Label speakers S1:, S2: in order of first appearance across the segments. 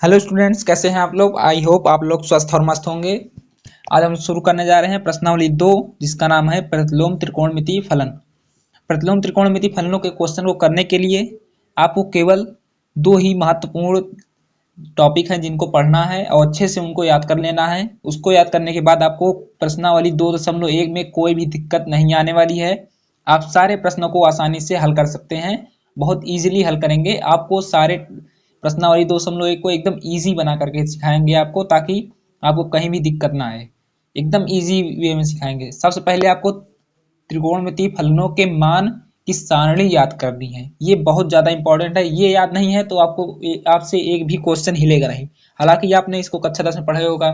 S1: Hello students, कैसे हैं आप लोग। आई होप आप लोग स्वस्थ और मस्त होंगे। आज हम शुरू करने जा रहे हैं प्रश्नावली 2, जिसका नाम है प्रतिलोम त्रिकोणमितीय फलन। प्रतिलोम त्रिकोणमितीय फलनों के क्वेश्चन को करने के लिए आपको केवल दो ही महत्वपूर्ण टॉपिक हैं जिनको पढ़ना है और अच्छे से उनको याद कर लेना है। उसको याद करने के बाद आपको प्रश्नावली 2.1 में कोई भी दिक्कत नहीं आने वाली है। आप सारे प्रश्नों को आसानी से हल कर सकते हैं, बहुत इजीली हल करेंगे। आपको सारे प्रश्नावली 2.1 को एकदम इजी बना करके सिखाएंगे आपको, ताकि आपको कहीं भी दिक्कत ना आए। एकदम इजी वे में सिखाएंगे। सबसे पहले आपको त्रिकोणमितीय फलनों के मान की सारणी याद करनी है। ये बहुत ज्यादा इंपॉर्टेंट है। ये याद नहीं है तो आपसे एक भी क्वेश्चन हिलेगा नहीं। हालांकि आपने इसको कक्षा 10 में पढ़ा होगा,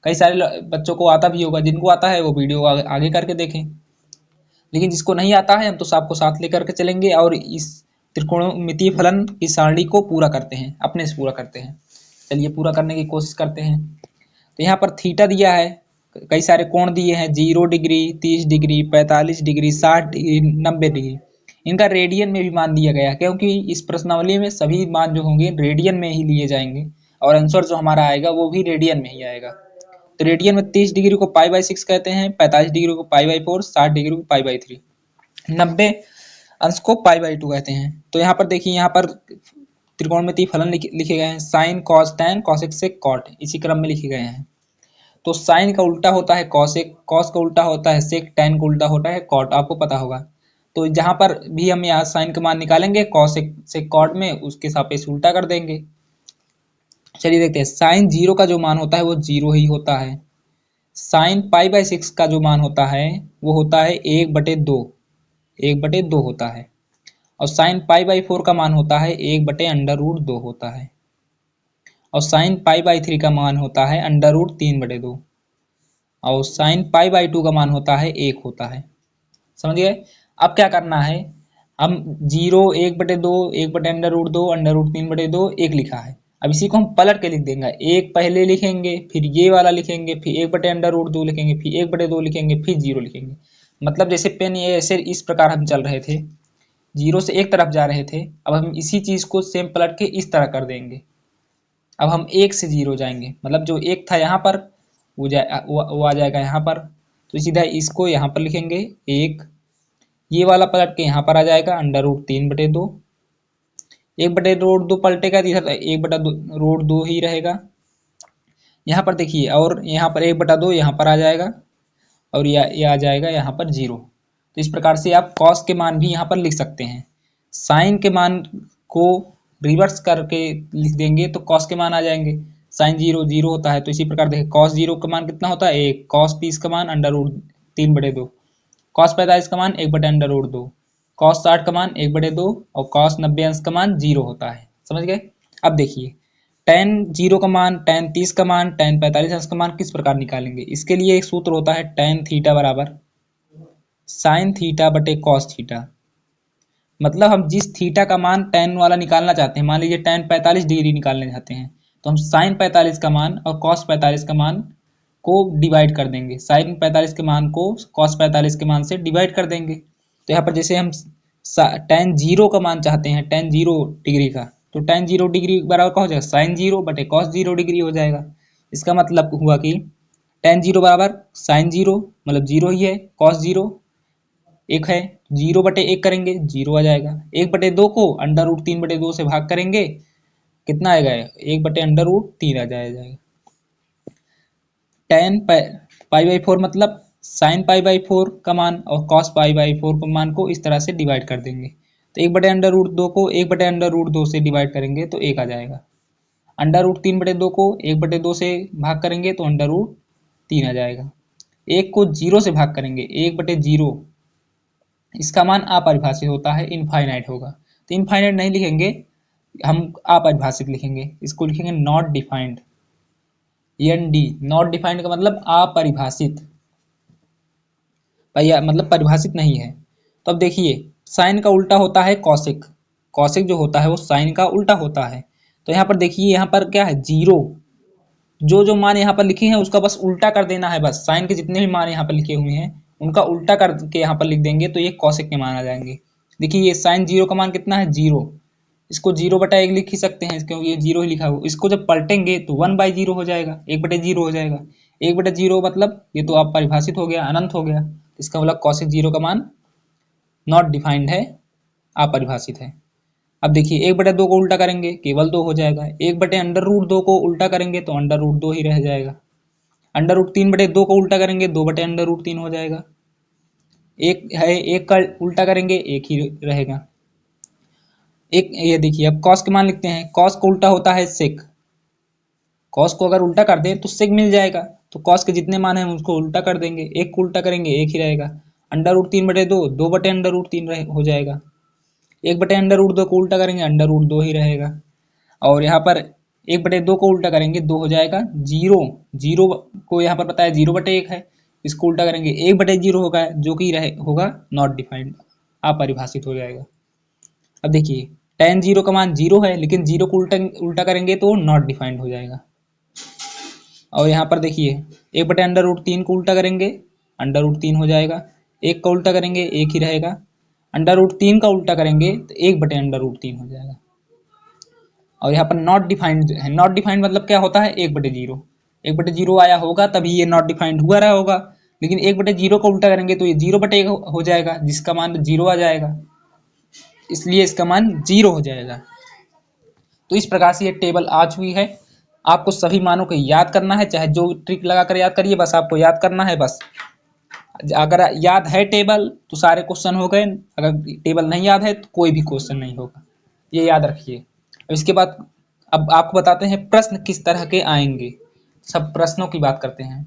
S1: कई सारे बच्चों को आता भी होगा। जिनको आता है वो वीडियो आगे करके देखें, लेकिन जिसको नहीं आता है हम तो आपको साथ लेकर के चलेंगे और इस त्रिकोणमितीय फलन की सारणी को पूरा करते हैं, अपने से पूरा करते हैं। चलिए पूरा करने की कोशिश करते हैं। तो यहाँ पर थीटा दिया है, कई सारे कोण दिए हैं, 0 degree, 30 degree, 45 degree, 60 degree, 90 degree. इनका रेडियन में भी मान दिया गया है, क्योंकि इस प्रश्नावली में सभी मान जो होंगे रेडियन में ही लिए जाएंगे और आंसर जो हमारा आएगा वो भी रेडियन में ही आएगा। तो रेडियन में 30 डिग्री को π/6 कहते हैं, 45 डिग्री को π/4, 60 डिग्री को π/3, 90 अंश को π/2 कहते हैं। तो यहाँ पर देखिए, यहाँ पर त्रिकोणमितीय फलन लिखे गए हैं, sine cos tan cosec sec cot, इसी क्रम में लिखे गए हैं। तो साइन का उल्टा होता है कॉसेक, कॉस का उल्टा होता है सेक, टैन का उल्टा होता है कॉट, आपको पता होगा। तो जहां पर भी हम यहाँ साइन का मान निकालेंगे कॉसेक से कॉट में, उसके सापेक्ष उल्टा कर देंगे। चलिए देखते हैं, साइन 0 का जो मान होता है वो 0 ही होता है। साइन π/6 का जो मान होता है वो होता है 1/2, 1/2 होता है। और साइन π/4 का मान होता है 1/√2 होता है। और साइन π/3 का मान होता है √3/2। और साइन π/2 का मान होता है 1 होता है। समझ गए। अब क्या करना है, हम 0, 1/2, 1/√2, √3/2, 1 लिखा है। अब इसी को हम पलट के लिख देंगे। एक पहले लिखेंगे, फिर ये वाला लिखेंगे, फिर 1/√2 लिखेंगे, फिर 1/2 लिखेंगे, फिर 0 लिखेंगे। मतलब जैसे पेन ये ऐसे इस प्रकार हम चल रहे थे, 0 से एक तरफ जा रहे थे। अब हम इसी चीज को सेम पलट के इस तरह कर देंगे। अब हम 1 से 0 जाएंगे, मतलब जो 1 था यहाँ पर वो आ जाएगा यहाँ पर। तो सीधा इसको यहाँ पर लिखेंगे 1, ये वाला पलट के यहाँ पर आ जाएगा √3/2, 1/√2 पलटेगा तो इधर 1/√2 ही रहेगा। यहाँ पर देखिए, और यहाँ पर 1/2 यहाँ पर आ जाएगा और ये आ जाएगा यहाँ पर 0। तो इस प्रकार से आप कॉस के मान भी यहाँ पर लिख सकते हैं। साइन के मान को रिवर्स करके लिख देंगे तो कॉस के मान आ जाएंगे। साइन 0 0 होता है, तो इसी प्रकार देखिए कॉस 0 का मान कितना होता है 1, कॉस 30 का मान √3/2, कॉस 45 का मान 1/√2, कॉस 60 का मान 1/2 और कॉस 90 अंश का मान 0 होता है। समझ गए। अब देखिए tan 0 का मान, tan 30 का मान, tan 45 अंश का मान किस प्रकार निकालेंगे। इसके लिए एक सूत्र होता है tan थीटा बराबर साइन थीटा बटे कॉस थीटा। मतलब हम जिस थीटा का मान tan वाला निकालना चाहते हैं, मान लीजिए tan 45 डिग्री निकालना चाहते हैं, तो हम साइन 45 का मान और कॉस 45 का मान को डिवाइड कर देंगे। साइन 45 के मान को कॉस 45 के मान से डिवाइड कर देंगे। तो यहाँ पर जैसे हम tan 0 का मान चाहते हैं, tan 0 डिग्री का, तो tan 0 डिग्री बराबर क्या हो जाएगा, साइन 0 बटे कॉस 0 डिग्री हो जाएगा। इसका मतलब हुआ कि tan 0 बराबर साइन 0, मतलब 0 ही है, कॉस 0 1 है, 0/1 करेंगे 0 आ जाएगा। 1/2 को √3/2 से भाग करेंगे, कितना आएगा 1/√3 आ जाएगा। tan π/4 मतलब साइन π/4 का मान और कॉस π/4 का मान को इस तरह से डिवाइड कर देंगे। तो 1/√2 को 1/√2 से डिवाइड करेंगे तो 1 आ जाएगा। √3/2 को 1/2 से भाग करेंगे तो √3 आ जाएगा। 1 को 0 से भाग करेंगे, 1/0, इसका मान अपरिभाषित होता है, इनफाइनाइट होगा। तो इनफाइनाइट नहीं लिखेंगे, हम अपरिभाषित लिखेंगे। इसको लिखेंगे not defined, ND। Not defined का मतलब अपरिभाषित, मतलब परिभाषित नहीं है। तो अब देखिए, साइन का उल्टा होता है कॉसेक, कॉसेक जो होता है वो साइन का उल्टा होता है। तो यहाँ पर देखिए, यहाँ पर क्या है 0, जो जो मान यहाँ पर लिखे हैं उसका बस उल्टा कर देना है। बस साइन के जितने भी मान यहाँ पर लिखे हुए हैं उनका उल्टा करके यहाँ पर लिख देंगे तो ये कॉसेक के मान आ जाएंगे। देखिए ये साइन 0 का मान कितना है 0, इसको 0/1 लिख ही सकते हैं क्योंकि ये 0 ही लिखा हुआ। इसको जब पलटेंगे तो 1/0 हो जाएगा, 1/0 हो जाएगा। 1/0 मतलब ये तो आप परिभाषित हो गया, अनंत हो गया। इसका मतलब cosec 0 का मान नॉट डिफाइंड है, अपरिभाषित है। अब देखिए 1/2 को उल्टा करेंगे केवल 2 हो जाएगा। 1/√2 को उल्टा करेंगे तो √2 ही रह जाएगा। √3/2 को उल्टा करेंगे 2/√3 हो जाएगा। एक है, एक का उल्टा करेंगे एक ही रहेगा। एक ये देखिए, अब कॉस के मान लिखते हैं। कॉस को उल्टा होता है सेक। कॉस को अगर उल्टा कर दें तो सेक मिल जाएगा। तो कॉस के जितने मान हैं उसको उल्टा कर देंगे, एक को उल्टा करेंगे एक ही रहेगा। √3/2 2/√3 हो जाएगा। 1/√2 को उल्टा करेंगे √2 ही रहेगा। और यहाँ पर 1/2 को उल्टा करेंगे 2 हो जाएगा। 0 0 को यहाँ पर बताया 0/1 है, इसको उल्टा करेंगे 1/0 होगा, जो कि होगा नॉट डिफाइंड, अपरिभाषित हो जाएगा। अब देखिए tan 0 का मान 0 है, लेकिन 0 को उल्टा करेंगे तो नॉट डिफाइंड हो जाएगा। और यहाँ पर देखिए 1/√3 को उल्टा करेंगे √3 हो जाएगा। एक का उल्टा करेंगे एक ही रहेगा। √3 का उल्टा करेंगे तो 1/√3 हो जाएगा। और यहाँ पर नॉट डिफाइंड है। नॉट डिफाइंड मतलब क्या होता है, 1/0। 1/0 आया होगा तभी ये नॉट डिफाइंड हुआ रहा होगा, लेकिन 1/0 को उल्टा करेंगे तो ये 0/1 हो जाएगा, जिसका मान 0 आ जाएगा, इसलिए इसका मान 0 हो जाएगा। तो इस प्रकार से ये टेबल आ चुकी है। आपको सभी मानों को याद करना है, चाहे जो ट्रिक लगाकर याद करिए, बस आपको याद करना है। बस अगर याद है टेबल तो सारे क्वेश्चन हो गए, अगर टेबल नहीं याद है तो कोई भी क्वेश्चन नहीं होगा, ये याद रखिए। इसके बाद अब आपको बताते हैं प्रश्न किस तरह के आएंगे। सब प्रश्नों की बात करते हैं।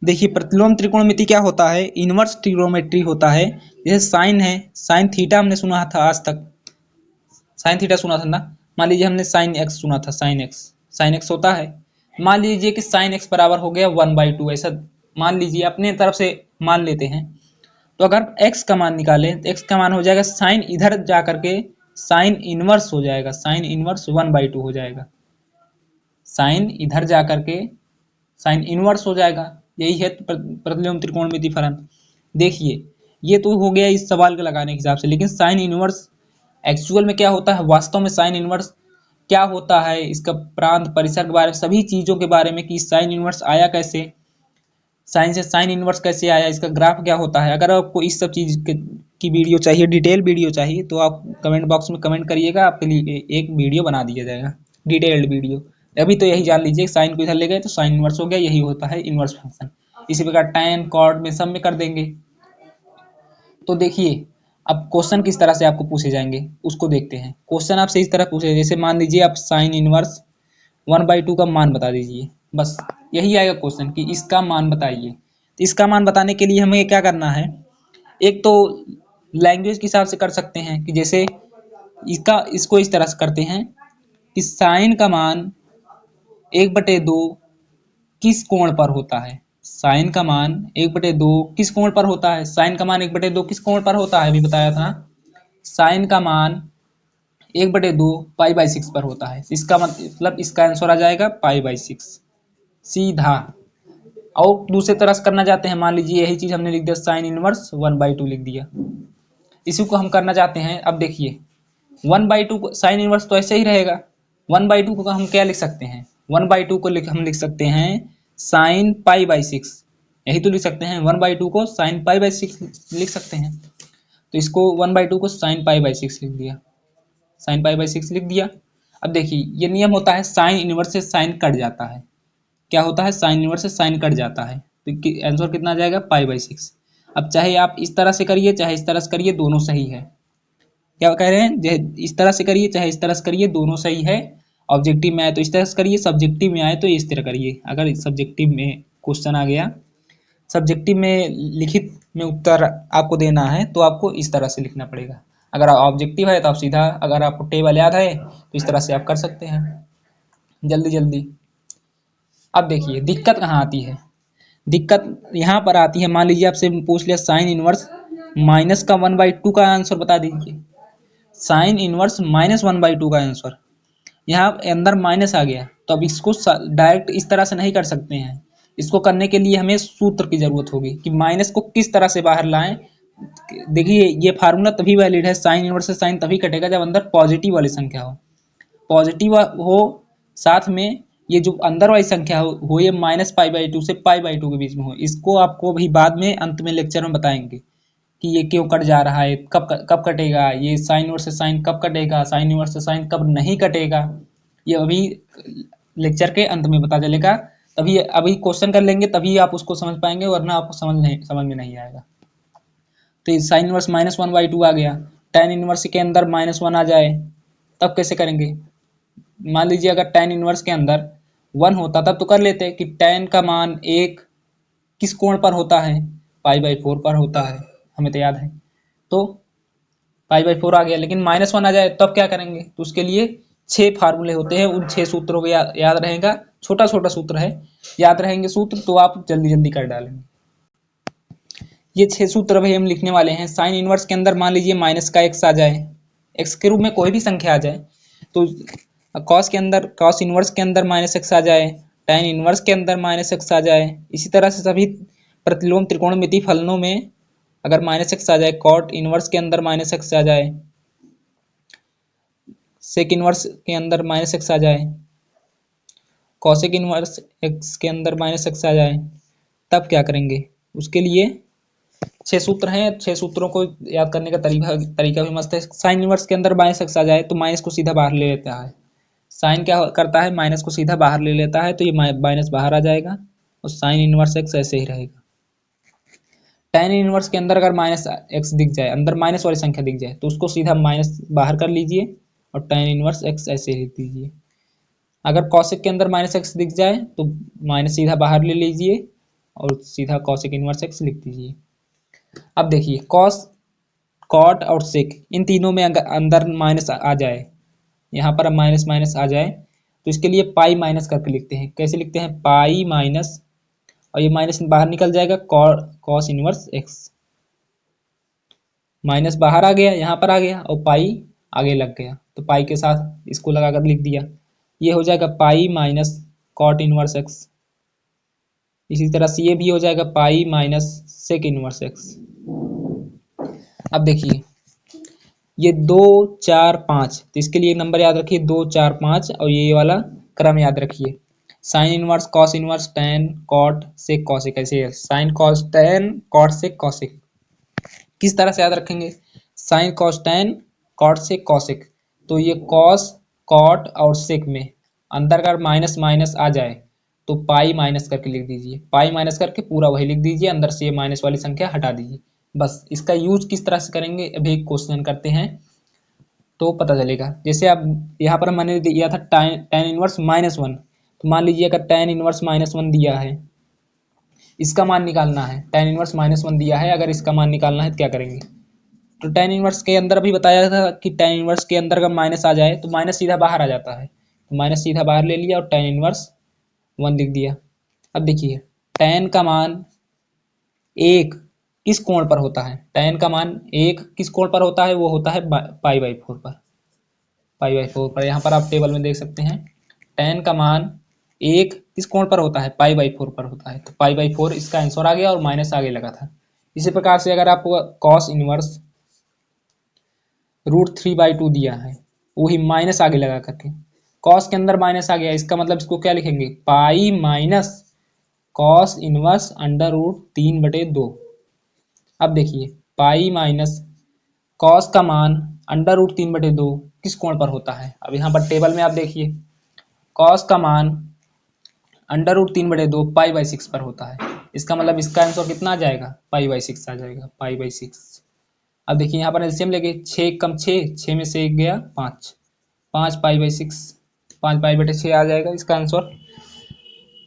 S1: देखिए प्रतिलोम त्रिकोणमिति क्या होता है, इनवर्स ट्रिग्नोमेट्री होता है। जैसे साइन है, साइन थीटा हमने सुना था, आज तक साइन थीटा सुना था ना। मान लीजिए हमने साइन एक्स सुना था, साइन एक्स होता है। मान लीजिए कि साइन एक्स बराबर हो गया 1/2, ऐसा मान लीजिए, अपने तरफ से मान लेते हैं। तो अगर x का मान निकालें तो x का मान हो जाएगा साइन इधर जा करके साइन इनवर्स हो जाएगा, साइन इनवर्स 1/2 हो जाएगा। साइन इधर जा करके साइन इनवर्स हो जाएगा। यही है प्रतिलोम त्रिकोणमिति फलन। देखिए ये तो हो गया इस सवाल के लगाने के हिसाब से, लेकिन साइन इनवर्स एक्चुअल में क्या होता है, वास्तव में साइन इनवर्स क्या होता है, इसका प्रांत परिसर के बारे में, सभी चीजों के बारे में कि साइन इनवर्स आया कैसे, साइन से साइन इनवर्स कैसे आया, इसका ग्राफ क्या होता है। अगर आपको इस सब चीज की वीडियो चाहिए, डिटेल वीडियो चाहिए, तो आप कमेंट बॉक्स में कमेंट करिएगा, आपके लिए एक वीडियो बना दिया जाएगा, डिटेल्ड वीडियो। अभी तो यही जान लीजिए, साइन को इधर ले गए तो साइन इनवर्स हो गया, यही होता है इनवर्स फंक्शन। इसी प्रकार tan cot में सब में कर देंगे। तो देखिए अब क्वेश्चन किस तरह से आपको पूछे जाएंगे उसको देखते हैं। क्वेश्चन आपसे इस तरह पूछे, जैसे मान लीजिए आप साइन इनवर्स 1/2 का मान बता दीजिए, बस यही आएगा क्वेश्चन कि इसका मान बताइए। तो इसका मान बताने के लिए हमें क्या करना है, एक तो लैंग्वेज के हिसाब से कर सकते हैं कि जैसे इसको इस तरह से करते हैं कि साइन का मान 1/2 किस कोण पर होता है। साइन का मान 1/2 किस कोण पर होता है, साइन का मान 1/2 किस कोण पर होता है, अभी बताया था। साइन का मान 1/2 π/6 पर होता है। इसका मतलब इसका आंसर आ जाएगा π/6 सीधा। और दूसरे तरह से करना चाहते हैं, मान लीजिए यही चीज हमने लिख दिया, साइन इनवर्स 1/2 लिख दिया। इसी को हम करना चाहते हैं। अब देखिए 1/2 साइन इनवर्स तो ऐसे ही रहेगा, 1/2 को हम क्या लिख सकते हैं, 1/2 को हम लिख सकते हैं साइन π/6, यही तो लिख सकते हैं। 1/2 को साइन π/6 लिख सकते हैं। तो इसको 1/2 को साइन π/6 लिख दिया, साइन π/6 लिख दिया। अब देखिए ये नियम होता है, साइन इनवर्स से साइन कट जाता है। क्या होता है, साइन इनवर्स से साइन कट जाता है, तो आंसर कितना आ जाएगा π/6। अब चाहे आप इस तरह से करिए चाहे इस तरह से करिए, दोनों सही है। क्या कह रहे हैं, इस तरह से करिए चाहे इस तरह से करिए, दोनों सही है। ऑब्जेक्टिव में आए तो इस तरह से करिए, सब्जेक्टिव में आए तो इस तरह करिए। अगर सब्जेक्टिव में क्वेश्चन आ गया, सब्जेक्टिव में लिखित में उत्तर आपको देना है तो आपको इस तरह से लिखना पड़ेगा। अगर ऑब्जेक्टिव है तो आप सीधा, अगर आपको टेबल याद है तो इस तरह से आप कर सकते हैं जल्दी जल्दी। अब देखिए दिक्कत कहाँ आती है, दिक्कत यहाँ पर आती है। मान लीजिए आपसे पूछ लिया साइन इनवर्स माइनस का 1/2 का आंसर बता दीजिए, साइन इनवर्स -1/2 का आंसर। यहाँ अंदर माइनस आ गया तो अब इसको डायरेक्ट इस तरह से नहीं कर सकते हैं। इसको करने के लिए हमें सूत्र की जरूरत होगी कि माइनस को किस तरह से बाहर लाएं देखिए ये फार्मूला तभी वैलिड है, साइन इनवर्स से साइन तभी कटेगा जब अंदर पॉजिटिव वाली संख्या हो, पॉजिटिव हो, साथ में ये जो अंदर वाली संख्या हो ये -π/2 से π/2 के बीच में हो। इसको आपको भी बाद में अंत में लेक्चर में बताएंगे कि ये क्यों कट जा रहा है, कब कटेगा, ये साइन इनवर्स से साइन कब कटेगा, साइन इनवर्स से साइन कब नहीं कटेगा, ये अभी लेक्चर के अंत में पता चलेगा। तभी अभी क्वेश्चन कर लेंगे तभी आप उसको समझ पाएंगे, वरना आपको समझ में नहीं आएगा। तो साइन इनवर्स -1/2 आ गया, tan इनवर्स के अंदर -1 आ जाए तब कैसे करेंगे। मान लीजिए अगर tan इनवर्स के अंदर 1 होता तब तो कर लेते कि tan का मान 1 किस कोण पर होता है, π/4 पर होता है, हमें तो याद है। तो π/4 आ गया, लेकिन -1 आ जाए तब क्या करेंगे। तो उसके लिए 6 फार्मूले होते हैं, उन 6 सूत्रों को याद रहेगा। छोटा छोटा सूत्र है, याद रहेंगे सूत्र तो आप जल्दी जल्दी कर डालेंगे। ये 6 सूत्र भाई हम लिखने वाले हैं। साइन इनवर्स के अंदर मान लीजिए माइनस का x आ जाए, x के रूप में कोई भी संख्या आ जाए, तो कॉस के अंदर कॉस इनवर्स के अंदर -x आ जाए, tan इनवर्स के अंदर -x आ जाए। इसी तरह से सभी प्रतिलोम त्रिकोणमिति फलनों में अगर -x आ जाए, कॉट इनवर्स के अंदर -x आ जाए, सेक इनवर्स के अंदर -x आ जाए, कॉसेक इनवर्स x के अंदर -x आ जाए, तब क्या करेंगे। उसके लिए 6 सूत्र हैं, 6 सूत्रों को याद करने का तरीका भी मस्त है। साइन इनवर्स के अंदर -x आ जाए तो माइनस को सीधा बाहर ले लेता है, साइन क्या करता है माइनस को सीधा बाहर ले लेता है, तो ये माइनस बाहर आ जाएगा और साइन इनवर्स x ऐसे ही रहेगा। tan इनवर्स के अंदर अगर -x दिख जाए, अंदर माइनस वाली संख्या दिख जाए, तो उसको सीधा माइनस बाहर कर लीजिए और tan इनवर्स x ऐसे लिख दीजिए। अगर कॉसेक के अंदर -x दिख जाए तो माइनस सीधा बाहर ले लीजिए और सीधा कॉसेक इनवर्स x लिख दीजिए। अब देखिए कॉस, कॉट और सेक इन तीनों में अगर अंदर माइनस आ जाए, यहाँ पर माइनस माइनस आ जाए, तो इसके लिए पाई माइनस करके लिखते हैं। कैसे लिखते हैं, पाई माइनस, और ये माइनस बाहर निकल जाएगा, कॉस इनवर्स एक्स, माइनस बाहर आ गया, यहाँ पर आ गया और पाई आगे लग गया, तो पाई के साथ इसको लगाकर लिख दिया। ये हो जाएगा pi minus cot inverse x. इसी तरह से ये भी हो जाएगा pi minus sec inverse x. अब देखिए ये 2 4 5, तो इसके लिए नंबर याद रखिए 2 4 5 और ये वाला क्रम याद रखिए। Sine inverse, cos inverse, tan, cot, sec, cosec, ऐसे sine cos tan cot sec cosec. किस तरह से याद रखेंगे, sine cos tan cot sec cosec, तो ये कॉस कॉट और सेक में अंदर अगर माइनस माइनस आ जाए तो पाई माइनस करके लिख दीजिए, पाई माइनस करके पूरा वही लिख दीजिए, अंदर से ये माइनस वाली संख्या हटा दीजिए। बस इसका यूज किस तरह से करेंगे अभी एक क्वेश्चन करते हैं तो पता चलेगा। जैसे अब यहाँ पर मैंने दिया था tan इनवर्स -1, तो मान लीजिए अगर tan इनवर्स -1 दिया है, इसका मान निकालना है, tan इनवर्स -1 दिया है, अगर इसका मान निकालना है तो क्या करेंगे। तो tan इनवर्स के अंदर अभी बताया था कि tan इनवर्स के अंदर अगर माइनस आ जाए तो माइनस सीधा बाहर आ जाता है, तो माइनस सीधा बाहर ले लिया और tan इनवर्स 1 लिख दिया। अब देखिए tan का मान 1 किस कोण पर होता है, tan का मान 1 किस कोण पर होता है, वो होता है π/4 पर, π/4 पर। यहाँ पर आप टेबल में देख सकते हैं tan का मान 1 किस कोण पर होता है, π/4 पर होता है, तो π/4 इसका आंसर आ गया और माइनस आगे लगा था। इसी प्रकार से अगर आपको cos इनवर्स √3/2 दिया है, वही माइनस आगे लगा करके, cos के अंदर माइनस आ गया, इसका मतलब इसको क्या लिखेंगे, पाई माइनस cos इनवर्स √3/2। अब देखिए पाई माइनस cos का मान √3/2 किस कोण पर होता है। अब यहाँ पर टेबल में आप देखिए cos का मान √3/2 π/6 पर होता है, इसका मतलब इसका आंसर कितना आ जाएगा, π/6 आ जाएगा, π/6। अब देखिए यहाँ पर एलसीएम लेंगे, 6 कम 6, 6 में से 1 गया 5, 5 π/6, 5 π/6 आ जाएगा इसका आंसर।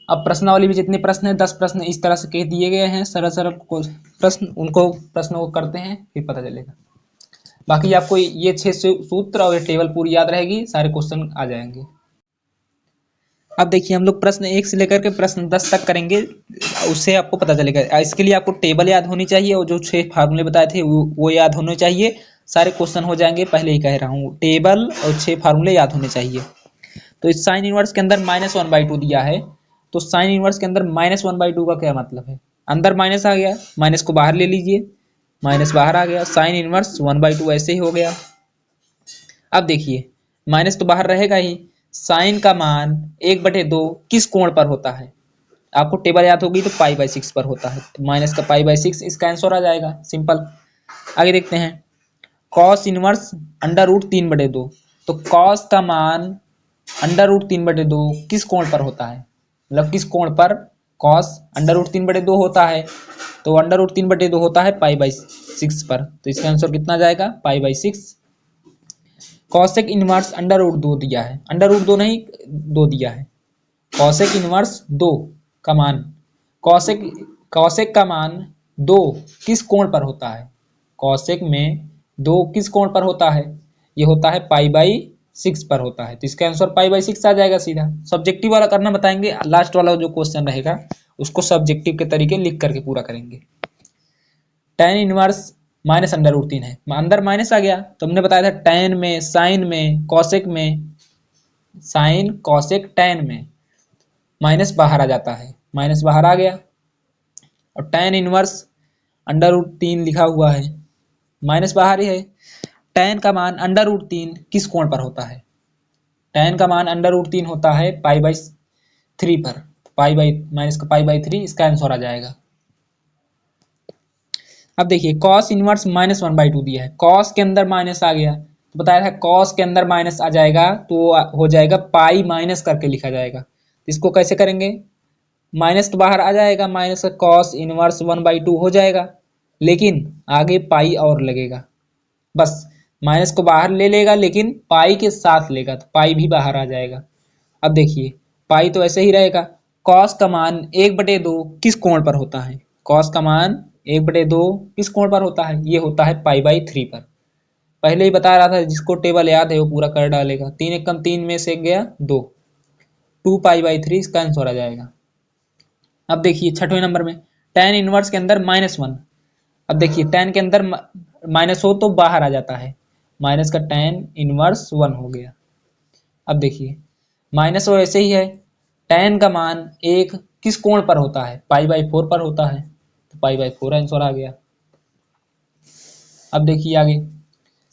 S1: अब प्रश्नावली में जितने प्रश्न हैं 10 प्रश्न इस तरह से कह दिए गए हैं, सरल सरल प्रश्न, उनको प्रश्नों को करते हैं फिर पता चलेगा। बाकी आपको ये 6 सूत्र और ये टेबल पूरी याद रहेगी, सारे क्वेश्चन आ जाएंगे। अब देखिए हम लोग प्रश्न 1 से लेकर के प्रश्न 10 तक करेंगे, उससे आपको पता चलेगा। इसके लिए आपको टेबल याद होनी चाहिए और जो 6 फार्मूले बताए थे वो याद होने चाहिए, सारे क्वेश्चन हो जाएंगे। पहले ही कह रहा हूँ टेबल और 6 फार्मूले याद होने चाहिए। तो इस साइन इनवर्स के अंदर -1/2 दिया है, तो साइन इनवर्स के अंदर -1/2 का क्या मतलब है, अंदर माइनस आ गया, माइनस को बाहर ले लीजिए, माइनस बाहर आ गया, साइन इनवर्स 1/2 ऐसे ही हो गया। अब देखिए माइनस तो बाहर रहेगा ही, साइन का मान 1/2 किस कोण पर होता है? आपको टेबल याद होगी तो पाई/6 पर होता है, तो माइनस का पाई/6 इसका आंसर आ जाएगा, सिंपल। आगे देखते हैं, कॉस इनवर्स √3/2, तो कॉस का मान √3/2 किस कोण पर होता है, मतलब किस कोण पर कॉस √3/2 होता है? तो √3/2 होता है पाई/6 पर, तो इसका आंसर कितना जाएगा? पाई/6। कॉसेक इनवर्स √2 दिया है, √2 नहीं 2 दिया है, कॉसेक इनवर्स 2 का मान, कॉसेक कॉसेक का मान 2 किस कोण पर होता है? कॉसेक में 2 किस कोण पर होता है? ये होता है पाई/6 पर होता है, तो इसका आंसर पाई/6 आ जाएगा सीधा। सब्जेक्टिव वाला करना बताएंगे, लास्ट वाला जो क्वेश्चन रहेगा उसको सब्जेक्टिव के तरीके लिख करके पूरा करेंगे। tan इनवर्स -√3 है, अंदर माइनस आ गया, तो हमने बताया था tan में, साइन में, कॉसेक में, साइन कॉसेक tan में माइनस बाहर आ जाता है, माइनस बाहर आ गया, और tan इनवर्स √3 लिखा हुआ है, माइनस बाहर ही है। tan का मान √3 किस कोण पर होता है? tan का मान √3 होता है पाई/3 पर, माइनस का पाई/3 इसका आंसर आ जाएगा। अब देखिए कॉस इनवर्स -1/2 दिया है, कॉस के अंदर माइनस आ गया, तो बताया था कॉस के अंदर माइनस आ जाएगा तो हो जाएगा पाई माइनस करके लिखा जाएगा। इसको कैसे करेंगे? माइनस तो बाहर आ जाएगा, माइनस का कॉस इनवर्स 1/2 हो जाएगा, लेकिन आगे पाई और लगेगा, बस माइनस को बाहर ले लेगा लेकिन पाई के साथ लेगा, तो पाई भी बाहर आ जाएगा। अब देखिए पाई तो ऐसे ही रहेगा, कॉस का मान 1/2 किस कोण पर होता है? कॉस का मान 1/2 किस कोण पर होता है? ये होता है पाई/3 पर। पहले ही बता रहा था, जिसको टेबल याद है वो पूरा कर डालेगा। 3 एकम 3 में से गया 2, 2 पाई/3 इसका आंसर आ जाएगा। अब देखिए छठवें नंबर में tan इनवर्स के अंदर -1, अब देखिए tan के अंदर माइनस हो तो बाहर आ जाता है, माइनस का tan इनवर्स 1 हो गया। अब देखिए माइनस वो ऐसे ही है, tan का मान 1 किस कोण पर होता है? पाई/4 पर होता है, तो पाई/4 आंसर आ गया। अब देखिए आगे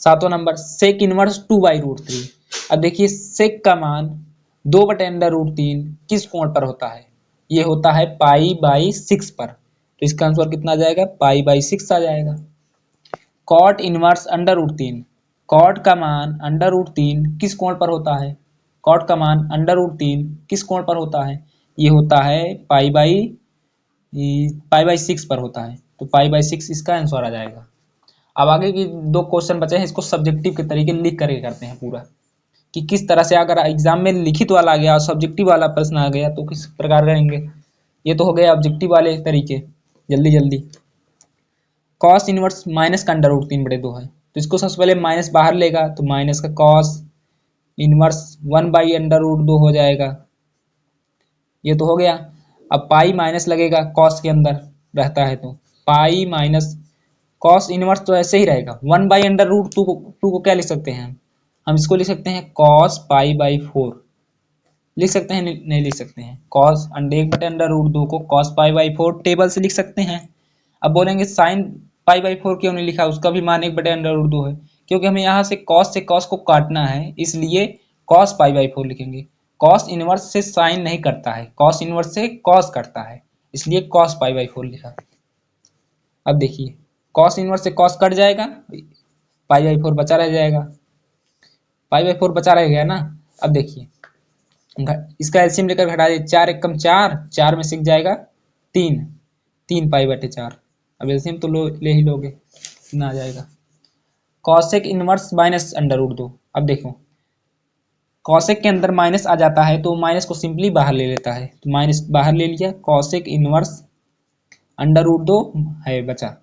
S1: सातवां नंबर सेक इनवर्स 2/√3, अब देखिए सेक का मान 2/√3 किस कोण पर होता है? ये होता है पाई/6 पर, तो इसका आंसर कितना आ जाएगा? पाई/6 आ जाएगा। कॉट इनवर्स √3, कॉट का मान √3 किस कोण पर होता है? कॉट का मान √3 किस कोण पर होता है? ये होता है पाई/6 पर होता है, तो पाई/6 इसका आंसर आ जाएगा। अब आगे की 2 क्वेश्चन बचे हैं, इसको सब्जेक्टिव के तरीके लिख करके करते हैं पूरा, कि किस तरह से अगर एग्जाम में लिखित वाला आ गया और सब्जेक्टिव वाला प्रश्न आ गया तो किस प्रकार करेंगे। ये तो हो गया ऑब्जेक्टिव वाले तरीके, जल्दी जल्दी। कॉस इनवर्स माइनस का √3/2 है, तो इसको सबसे पहले माइनस बाहर लेगा, तो माइनस का कॉस इनवर्स 1/√2 हो जाएगा, ये तो हो गया। अब पाई माइनस लगेगा, कॉस के अंदर रहता है तो पाई माइनस कॉस इनवर्स तो ऐसे ही रहेगा, 1/√2 को क्या लिख सकते हैं हम इसको लिख सकते हैं कॉस पाई/4, लिख सकते हैं नहीं लिख सकते हैं, कॉस 1/√2 को कॉस पाई/4 टेबल से लिख सकते हैं। अब बोलेंगे साइन पाई/4 क्यों नहीं लिखा, उसका भी मान 1/√2 है, क्योंकि हमें यहाँ से कॉस को काटना है, इसलिए कॉस पाई/4 लिखेंगे। कॉस इनवर्स से साइन नहीं करता है, कॉस इनवर्स से कॉस करता है, इसलिए कॉस पाई/4 लिखा। अब देखिए कॉस इनवर्स से कॉस कट जाएगा, पाई/4 बचा रह जाएगा, पाई/4 बचा रह गया ना। अब देखिए इसका एलसीएम लेकर घटा दे, 4 एकम 4, 4 में से जाएगा 3, 3 पाई/4। अब एलसीएम तो ले ही लोगे, कितना आ जाएगा? कॉसेक इनवर्स -√2, अब देखो कॉसेक के अंदर माइनस आ जाता है तो माइनस को सिंपली बाहर ले लेता है, तो माइनस बाहर ले लिया, कॉसेक इनवर्स √2 है बचा।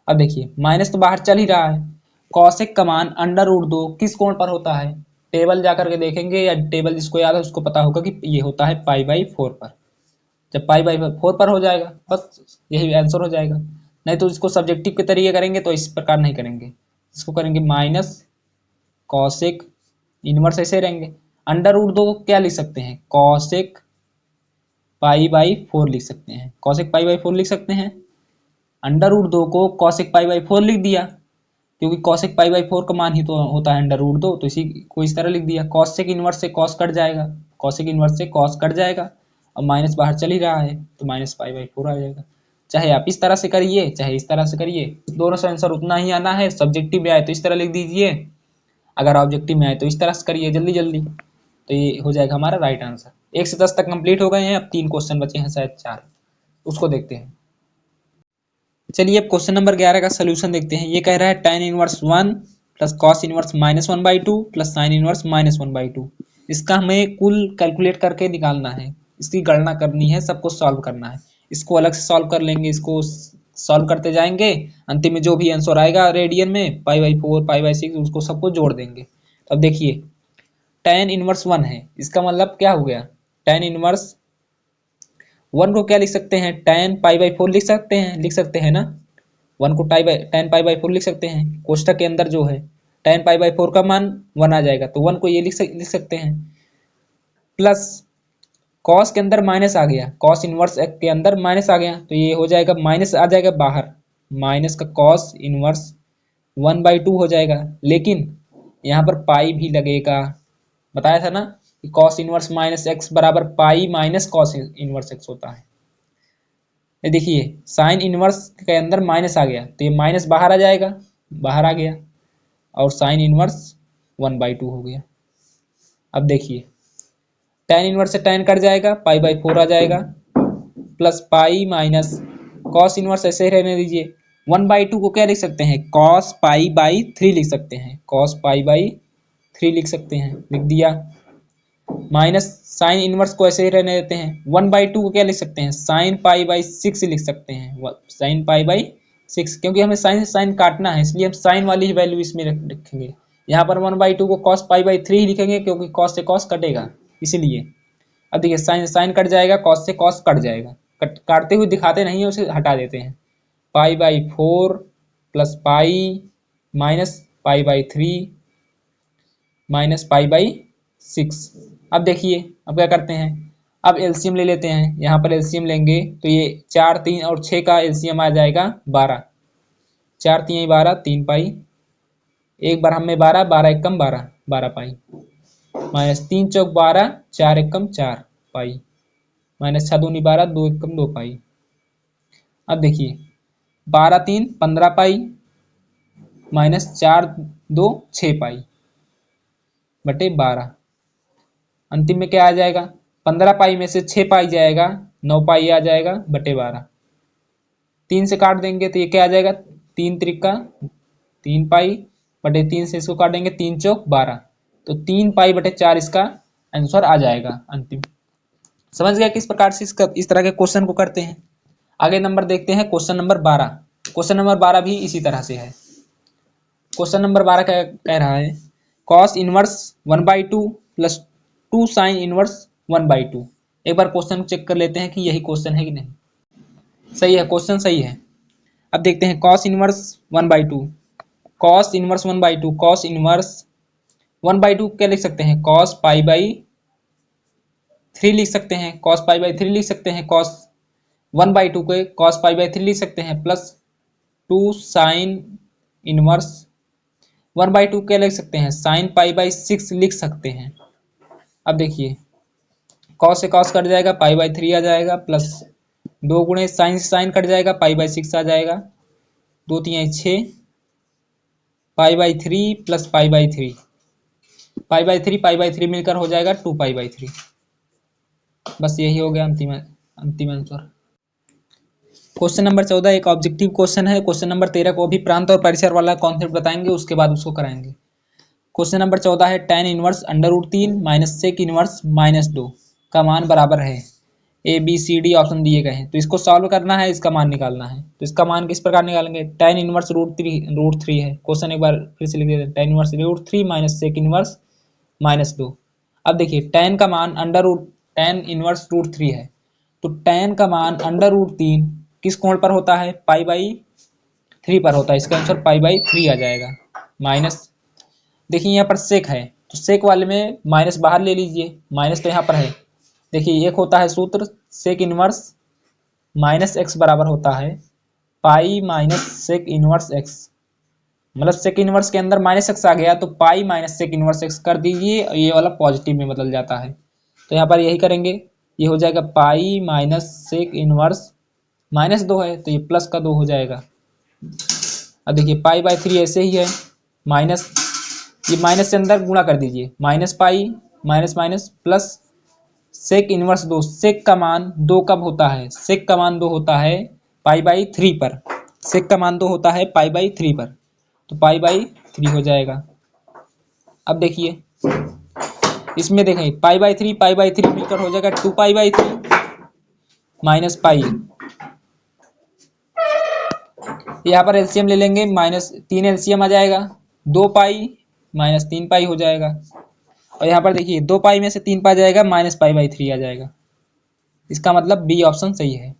S1: अब देखिए माइनस तो बाहर चल ही रहा है, कॉसेक का मान √2 किस कोण पर होता है? टेबल जाकर के देखेंगे, या टेबल जिसको याद है उसको पता होगा कि ये होता है पाई/4 पर। जब पाई/4 पर हो जाएगा बस यही आंसर हो जाएगा। नहीं तो इसको सब्जेक्टिव के तरीके करेंगे तो इस प्रकार नहीं करेंगे, इसको करेंगे माइनस कॉसेक इनवर्स ऐसे रहेंगे, √2 को क्या लिख सकते हैं? कॉसेक पाई/4 लिख सकते हैं, कॉसेक पाई/4 लिख सकते हैं। अंडर रूट 2 को कॉसेक पाई बाई 4 लिख दिया, क्योंकि कॉसेक पाई बाई 4 का मान ही तो होता है अंडर रूट 2, तो इसी को इस तरह लिख दिया। कॉसेक इनवर्स से कॉस कट जाएगा, कॉसेक इनवर्स से कॉस कट जाएगा, अब माइनस बाहर चल ही रहा है तो माइनस पाई बाई 4 आ जाएगा। चाहे आप इस तरह से करिए चाहे इस तरह से करिए, दोनों से आंसर उतना ही आना है। सब्जेक्टिव में आए तो इस तरह लिख दीजिए, अगर ऑब्जेक्टिव में आए तो इस तरह से करिए जल्दी जल्दी, तो ये हो जाएगा हमारा राइट आंसर। 1 से 10 तक कंप्लीट हो गए हैं, अब 3 क्वेश्चन बचे हैं, शायद 4, उसको देखते हैं। चलिए अब क्वेश्चन नंबर 11 का सोल्यूशन देखते हैं। ये कह रहा है tan inverse 1 plus cos inverse -1/2 plus sine inverse -1/2। इसका हमें कुल कैलकुलेट करके निकालना है, इसकी गणना करनी है, सबको सॉल्व करना है। इसको अलग से सॉल्व कर लेंगे, इसको सॉल्व करते जाएंगे, अंतिम में जो भी आंसर आएगा रेडियन में π/4 π/6 उसको सबको जोड़ देंगे। अब देखिए tan इनवर्स 1 है, इसका मतलब क्या हो गया, tan इनवर्स 1 को क्या लिख सकते हैं, tan π/4 लिख सकते हैं ना, 1 को tan π/4 लिख सकते हैं। कोष्ठक के अंदर जो है tan π/4 का मान 1 आ जाएगा, तो 1 को ये लिख सकते हैं, प्लस कॉस के अंदर माइनस आ गया, कॉस इनवर्स के अंदर माइनस आ गया, तो ये हो जाएगा माइनस आ जाएगा बाहर, माइनस का कॉस इनवर्स 1/2 हो जाएगा। लेकिन यहाँ पर पाई भी लगेगा, बताया था ना कि कॉस इनवर्स माइनस एक्स बराबर pi minus cos inverse x होता है। ये देखिए साइन इनवर्स के अंदर माइनस आ गया, तो ये माइनस बाहर आ जाएगा, बाहर आ गया, और साइन इनवर्स 1/2 हो गया। अब देखिए tan इनवर्स से tan कट जाएगा, π/4 आ जाएगा, plus pi minus cos inverse ऐसे ही रहने दीजिए। 1/2 को क्या लिख सकते हैं, cos π/3 लिख सकते हैं, cos π/3 लिख सकते हैं, लिख दिया। माइनस साइन इनवर्स को ऐसे ही रहने देते हैं। 1/2 को क्या लिख सकते हैं, sin π/6 लिख सकते हैं, sin π/6, क्योंकि हमें साइन से साइन काटना है, इसलिए हम साइन वाली ही वैल्यू इसमें रखेंगे। यहाँ पर 1/2 को cos π/3 ही लिखेंगे, क्योंकि cos से cos कटेगा इसलिए। अब देखिए साइन साइन कट जाएगा, cos से cos कट जाएगा, काटते हुए दिखाते नहीं है, उसे हटा देते हैं। π/4 प्लस पाई माइनस π/3 माइनस π/6। अब देखिए अब क्या करते हैं, अब एलसीएम ले लेते हैं। यहाँ पर एलसीएम लेंगे तो ये 4 3 और 6 का एलसीएम आ जाएगा 12, 4 3 12, 3 पाई, एक बार हमें 12, 12 एकम 12, 12 पाई, माइनस 3 चौक 12, 4 एकम 4 पाई, माइनस 6 दूनी 12, 2 एकम 2 पाई। अब देखिए 12 3 15 पाई, माइनस 4 2 6 पाई बटे 12। अंतिम में क्या आ जाएगा, 15 पाई में से 6 पाई जाएगा, 9 पाई आ जाएगा बटे 12। 3 से काट देंगे तो ये क्या आ जाएगा, 3 त्रिका 3 पाई बटे 3 से इसको काटेंगे, 3 चौक 12, तो 3 पाई बटे 4 इसका आंसर आ जाएगा अंतिम। समझ गया किस प्रकार से इस तरह के क्वेश्चन को करते हैं। आगे नंबर देखते हैं, क्वेश्चन नंबर 12। क्वेश्चन नंबर 12 भी इसी तरह से है। क्वेश्चन नंबर 12 कह रहा है cos inverse 1/2 plus 2 sine inverse 1/2। एक बार क्वेश्चन चेक कर लेते हैं कि यही क्वेश्चन है कि नहीं। सही है, क्वेश्चन सही है। अब देखते हैं cos inverse 1/2, cos inverse 1/2, cos inverse 1/2 क्या लिख सकते हैं, cos π/3 लिख सकते हैं, cos π/3 लिख सकते हैं, cos 1/2 को cos π/3 लिख सकते हैं, प्लस 2 साइन इनवर्स 1/2 क्या लिख सकते हैं, sin π/6 लिख सकते हैं। अब देखिए cos से cos कट जाएगा, π/3 आ जाएगा, प्लस 2 गुणे साइन से साइन कट जाएगा, π/6 आ जाएगा, 2 3 6, π/3 प्लस π/3, π/3 मिलकर हो जाएगा 2π/3। बस यही हो गया अंतिम आंसर। क्वेश्चन नंबर 14 एक ऑब्जेक्टिव क्वेश्चन है। क्वेश्चन नंबर 13 को भी प्रांत और परिसर वाला कॉन्सेप्ट बताएंगे, उसके बाद उसको कराएंगे। क्वेश्चन नंबर 14 है tan inverse under root 3 minus sec inverse -2 का मान बराबर है। A B C D option दिए गए हैं, तो इसको सॉल्व करना है, इसका मान निकालना है। तो इसका मान किस प्रकार निकालेंगे, tan इनवर्स √3 है। क्वेश्चन एक बार फिर से लिख देते हैं, tan inverse √3 minus sec inverse -2। अब देखिए tan का मान tan इनवर्स √3 है, तो tan का मान अंडर रूट 3 किस कोण पर होता है, π/3 पर होता है। इसका आंसर π/3 आ जाएगा। माइनस देखिए यहाँ पर सेक है, तो सेक वाले में माइनस बाहर ले लीजिए, माइनस तो यहाँ पर है। देखिए एक होता है सूत्र सेक इनवर्स -x बराबर होता है pi minus sec inverse x, मतलब सेक इनवर्स के अंदर माइनस एक्स आ गया तो pi minus sec inverse x कर दीजिए, ये वाला पॉजिटिव में बदल जाता है। तो यहाँ पर यही करेंगे, ये हो जाएगा पाई माइनस सेक इनवर्स, -2 है तो ये प्लस का 2 हो जाएगा। अब देखिए पाई बाय 3 ऐसे ही है, माइनस, ये माइनस से अंदर गुणा कर दीजिए, minus pi minus minus plus sec inverse 2, sec का मान 2 कब होता है, सेक का मान 2 होता है पाई बाई 3 पर, सेक का मान 2 होता है पाई बाई 3 पर, तो पाई बाई 3 हो जाएगा। अब देखिए इसमें देखें पाई बाई 3 मिलकर हो जाएगा 2 पाई बाई 3 माइनस पाई, यहाँ पर एलसीएम ले लेंगे, -3 एलसीएम आ जाएगा, 2 पाई माइनस 3 पाई हो जाएगा। और यहाँ पर देखिए 2 पाई में से 3 पाई जाएगा, माइनस पाई बाई 3 आ जाएगा। इसका मतलब बी ऑप्शन सही है,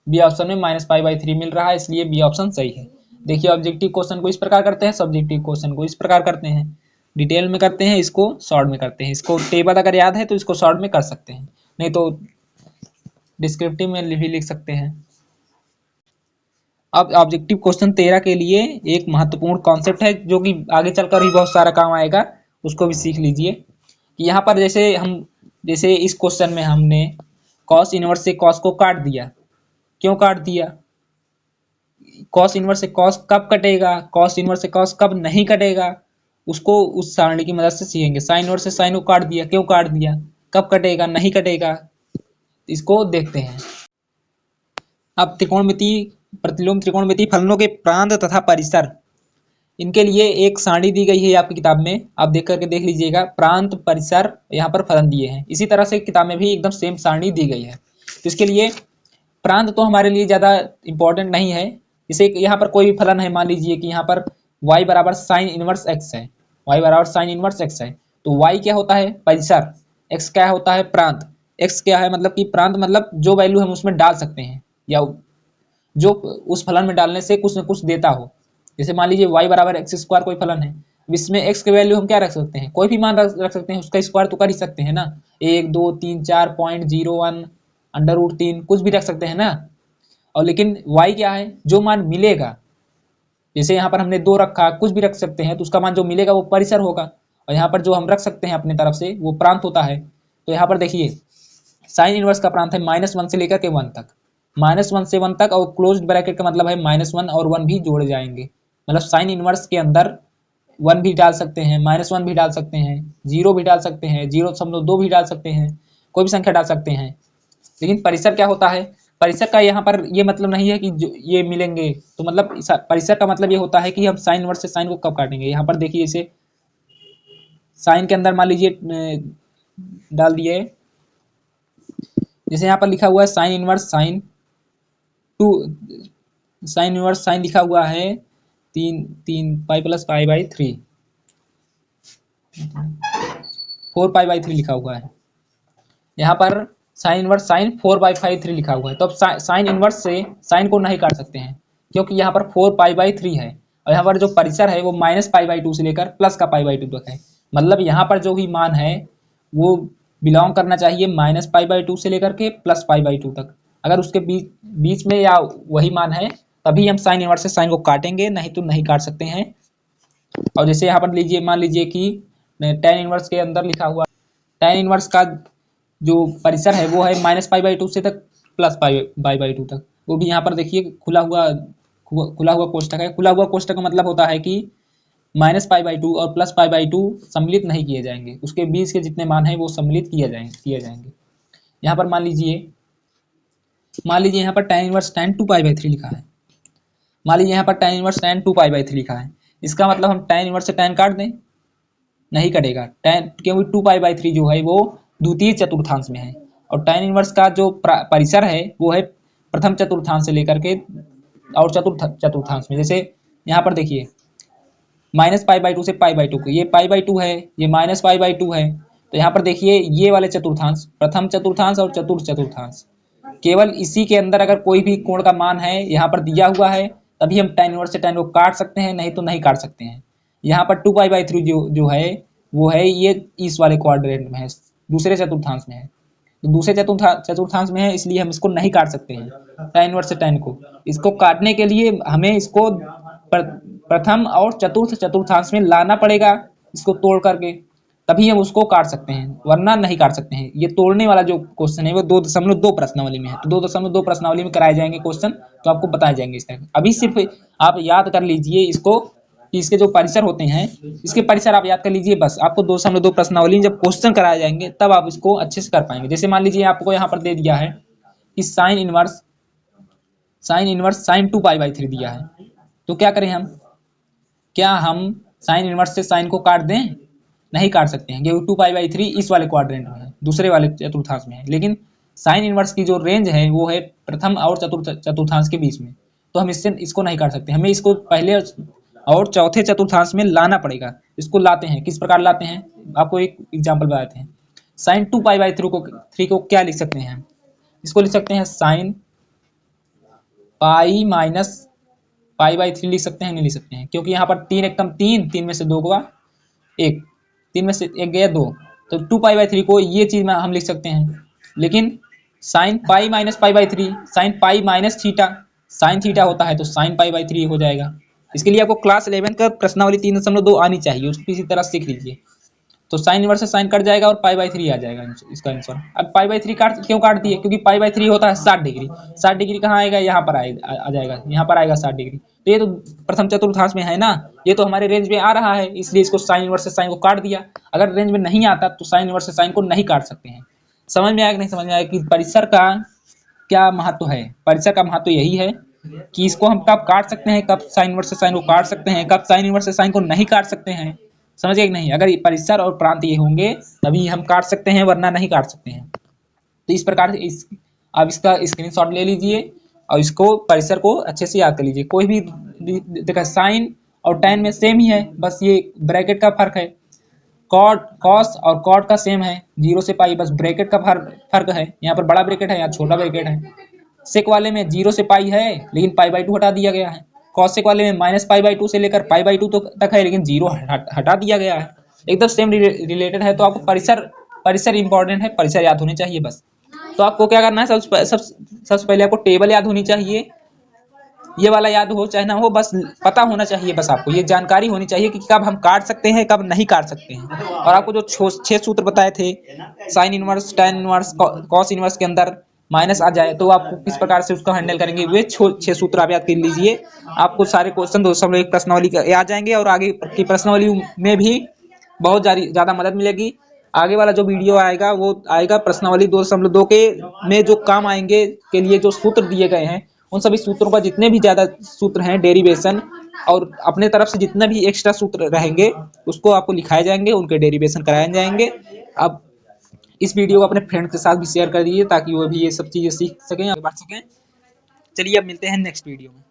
S1: बी ऑप्शन में माइनस पाई बाई 3 मिल रहा है, इसलिए बी ऑप्शन सही है। देखिए ऑब्जेक्टिव क्वेश्चन को इस प्रकार करते हैं, सब्जेक्टिव क्वेश्चन को इस प्रकार करते हैं, डिटेल में करते हैं, इसको शॉर्ट में करते हैं। इसको टेबल अगर याद है तो इसको शॉर्ट में कर सकते हैं, नहीं तो डिस्क्रिप्टिव में भी लिख सकते हैं। अब ऑब्जेक्टिव क्वेश्चन 13 के लिए एक महत्वपूर्ण कॉन्सेप्ट है जो कि आगे चलकर भी बहुत सारा काम आएगा, उसको भी सीख लीजिए। कि यहाँ पर जैसे इस क्वेश्चन में हमने कॉस इनवर्स से कॉस को काट दिया, क्यों काट दिया, कॉस इनवर्स से कॉस कब कटेगा, कॉस इनवर्स से कॉस कब नहीं कटेगा, उसको उस सारणी की मदद से सीखेंगे। साइन इनवर्स से साइन को काट दिया, क्यों काट दिया, कब कटेगा, नहीं कटेगा, इसको देखते हैं। अब त्रिकोणमिति, प्रतिलोम त्रिकोणमिति फलनों के प्रांत तथा परिसर, इनके लिए एक सारणी दी गई है आपकी किताब में, आप देख करके देख लीजिएगा। प्रांत परिसर यहाँ पर फलन दिए हैं, इसी तरह से किताब में भी एकदम सेम सारणी दी गई है। तो इसके लिए प्रांत तो हमारे लिए ज्यादा इंपॉर्टेंट नहीं है। जैसे यहाँ पर कोई भी फलन है, मान लीजिए कि यहाँ पर y बराबर साइन इनवर्स एक्स है, y बराबर साइन इनवर्स एक्स है, तो y क्या होता है परिसर, x क्या होता है प्रांत। x क्या है मतलब कि प्रांत मतलब जो वैल्यू हम उसमें डाल सकते हैं या जो उस फलन में डालने से कुछ न कुछ देता हो। जैसे मान लीजिए y बराबर एक्स स्क्वायर कोई फलन है, इसमें x के वैल्यू हम क्या रख सकते हैं, कोई भी मान रख सकते हैं, उसका स्क्वायर तो कर ही सकते हैं ना, 1 2 3 4.01 √3 कुछ भी रख सकते हैं ना। और लेकिन y क्या है, जो मान मिलेगा, जैसे यहाँ पर हमने 2 रखा, कुछ भी रख सकते हैं, तो उसका मान जो मिलेगा वो परिसर होगा, और यहाँ पर जो हम रख सकते हैं अपनी तरफ से वो प्रांत होता है। तो यहाँ पर देखिए साइन इनवर्स का प्रांत है -1 से लेकर के 1 तक, -1 से 1 तक, और क्लोज्ड ब्रैकेट का मतलब है -1 और 1 भी जोड़े जाएंगे, मतलब साइन इनवर्स के अंदर 1 भी डाल सकते हैं, -1 भी डाल सकते हैं, 0 भी डाल सकते हैं, 0.2 भी डाल सकते हैं, कोई भी संख्या डाल सकते हैं। लेकिन परिसर क्या होता है, परिसर का यहाँ पर ये मतलब नहीं है कि जो ये मिलेंगे, तो मतलब परिसर का मतलब ये होता है कि हम साइन इनवर्स से साइन को कब काटेंगे। यहाँ पर देखिए इसे साइन के अंदर मान लीजिए डाल दिए, जैसे यहाँ पर लिखा हुआ है sine inverse sine 2, sine inverse sine लिखा हुआ है 3 pi plus pi by 3, 4 pi by 3 लिखा हुआ है। यहाँ पर साइन इनवर्स साइन 4 बाई 3 लिखा हुआ है, तो अब साइन इनवर्स से साइन को नहीं काट सकते हैं क्योंकि यहाँ पर 4 पाई बाई 3 है, और यहाँ पर जो परिसर है वो -π/2 से लेकर प्लस का π/2 तक है। मतलब यहाँ पर जो भी मान है वो बिलोंग करना चाहिए -π/2 से लेकर के प्लस π/2 तक। अगर उसके बीच में या वही मान है तभी हम साइन इनवर्स से साइन को काटेंगे, नहीं तो नहीं काट सकते हैं। और जैसे यहाँ पर लीजिए, मान लीजिए कि tan इनवर्स के अंदर लिखा हुआ tan इनवर्स का जो परिसर है वो है -π/2 से तक प्लस π/2 तक, वो भी यहाँ पर देखिए खुला हुआ कोष्ठक है। खुला हुआ कोष्ठक का मतलब होता है कि -π/2 और प्लस π/2 सम्मिलित नहीं किए जाएंगे, उसके बीच के जितने मान हैं वो सम्मिलित किए जाएंगे। यहाँ पर मान लीजिए यहाँ पर tan इनवर्स tan 2π/3 लिखा है, मान लीजिए यहाँ पर tan इनवर्स tan 2π/3 लिखा है, इसका मतलब हम tan इनवर्स से tan काट दें, नहीं कटेगा, tan क्योंकि 2π/3 जो है वो द्वितीय चतुर्थांश में है, और tan इनवर्स का जो परिसर है वो है प्रथम चतुर्थांश से लेकर के और चतुर्थांश में। जैसे यहाँ पर देखिए -π/2 से π/2 को, ये π/2 है, ये -π/2 है, तो यहाँ पर देखिए ये वाले चतुर्थांश, प्रथम चतुर्थांश और चतुर्थ चतुर्थांश, केवल इसी के अंदर अगर कोई भी कोण का मान है यहाँ पर दिया हुआ है तभी हम tan इनवर्स से tan को काट सकते हैं, नहीं तो नहीं काट सकते हैं। यहाँ पर 2π/3 जो है वो है ये इस वाले क्वाड्रेंट में है, दूसरे चतुर्थांश में है। तो दूसरे चतुर्थांश में है, इसलिए हम इसको नहीं काट सकते हैं tan इनवर्स से tan को। इसको काटने के लिए हमें इसको प्रथम और चतुर्थांश में लाना पड़ेगा, इसको तोड़ करके, तभी हम उसको काट सकते हैं, वरना नहीं काट सकते हैं। ये तोड़ने वाला जो क्वेश्चन है वो 2.2 प्रश्नावली में है, तो 2.2 प्रश्नावली में कराए जाएंगे क्वेश्चन, तो आपको बताए जाएंगे इस तरह। अभी सिर्फ आप याद कर लीजिए इसको कि इसके जो परिसर होते हैं, इसके परिसर आप याद कर लीजिए बस। आपको 2.2 प्रश्नावली जब क्वेश्चन कराए जाएंगे तब आप इसको अच्छे से कर पाएंगे। जैसे मान लीजिए आपको यहाँ पर दे दिया है कि साइन इनवर्स sin 2π/3 दिया है, तो क्या करें हम? क्या हम साइन इनवर्स से साइन को काट दें? नहीं काट सकते हैं, क्योंकि 2π/3 इस वाले क्वाड्रेंट में है, दूसरे वाले चतुर्थांश में है। लेकिन साइन इनवर्स की जो रेंज है वो है प्रथम और चतुर्थांश के बीच में, तो हम इसको नहीं काट सकते। हमें इसको पहले और चौथे चतुर्थांश में लाना पड़ेगा। इसको लाते हैं, किस प्रकार लाते हैं आपको एक एग्जाम्पल बताते हैं। साइन 2π/3 को क्या लिख सकते हैं? इसको लिख सकते हैं साइन पाई माइनस π/3 लिख सकते हैं, नहीं लिख सकते हैं, क्योंकि यहाँ पर 3 एकम 3 में से 2 गवा 1, 3 में से 1 गया 2, तो 2π/3 को ये चीज में हम लिख सकते हैं। लेकिन sine pi minus π/3, sine pi minus theta, sine theta होता है तो साइन π/3 हो जाएगा। इसके लिए आपको क्लास 11 का प्रश्नावली 3.2 आनी चाहिए, उसको इसी तरह सीख लीजिए। तो साइन इनवर्स से साइन कट जाएगा और π/3 आ जाएगा इसका आंसर। अब π/3 क्यों काट दिए? क्योंकि π/3 होता है 60 डिग्री। 60 डिग्री कहाँ आएगा? यहाँ पर आ जाएगा, यहाँ पर आएगा 60 डिग्री। तो ये तो प्रथम चतुर्थांश में है ना, ये तो हमारे रेंज में आ रहा है, इसलिए इसको साइन इनवर्स से साइन को काट दिया। अगर रेंज में नहीं आता तो साइन इनवर्स से साइन को नहीं काट सकते हैं। समझ में आया कि नहीं समझ में आया कि परिसर का क्या महत्व है? परिसर का महत्व यही है कि इसको हम कब काट सकते हैं, कब साइन इनवर्स से साइन को काट सकते हैं, कब साइन इनवर्स से साइन को नहीं काट सकते हैं। समझ गए कि नहीं? अगर परिसर और प्रांत ये होंगे तभी हम काट सकते हैं, वरना नहीं काट सकते हैं। तो इस प्रकार से आप इसका स्क्रीनशॉट ले लीजिए और इसको परिसर को अच्छे से याद कर लीजिए। कोई भी देखा साइन और tan में सेम ही है, बस ये ब्रैकेट का फर्क है। कॉस और कॉट का सेम है, 0 से पाई, बस ब्रैकेट का फर्क है। यहाँ पर बड़ा ब्रैकेट है, यहाँ छोटा ब्रैकेट है। सेक वाले में 0 से पाई है, लेकिन π/2 हटा दिया गया है। कॉसेक वाले में माइनस π/2 से लेकर π/2 तक है, लेकिन 0 हटा दिया गया है। एकदम सेम रिलेटेड है। तो आपको परिसर इंपॉर्टेंट है, परिसर याद होने चाहिए बस। तो आपको क्या करना है, सबसे पहले आपको टेबल याद होनी चाहिए। ये वाला याद हो चाहे ना हो, बस पता होना चाहिए, बस आपको ये जानकारी होनी चाहिए कि कब हम काट सकते हैं, कब नहीं काट सकते हैं। और आपको जो 6 सूत्र बताए थे, sine inverse, tan inverse, cos inverse के अंदर माइनस आ जाए तो आपको किस प्रकार से उसको हैंडल करेंगे, वे 6 सूत्र आप याद कर लीजिए। आपको सारे क्वेश्चन 201 प्रश्नावली के आ जाएंगे और आगे की प्रश्नावली में भी बहुत ज्यादा मदद मिलेगी। आगे वाला जो वीडियो आएगा वो आएगा प्रश्नावली 2.2 के में जो काम आएंगे के लिए जो सूत्र दिए गए हैं, उन सभी सूत्रों का जितने भी ज्यादा सूत्र हैं, डेरिवेशन और अपने तरफ से जितने भी एक्स्ट्रा सूत्र रहेंगे उसको आपको लिखाए जाएंगे, उनके डेरिवेशन कराए जाएंगे। अब इस वीडियो को अपने फ्रेंड के साथ भी शेयर कर दीजिए ताकि वो भी ये सब चीजें सीख सकें और बढ़ सकें। चलिए अब मिलते हैं नेक्स्ट वीडियो में।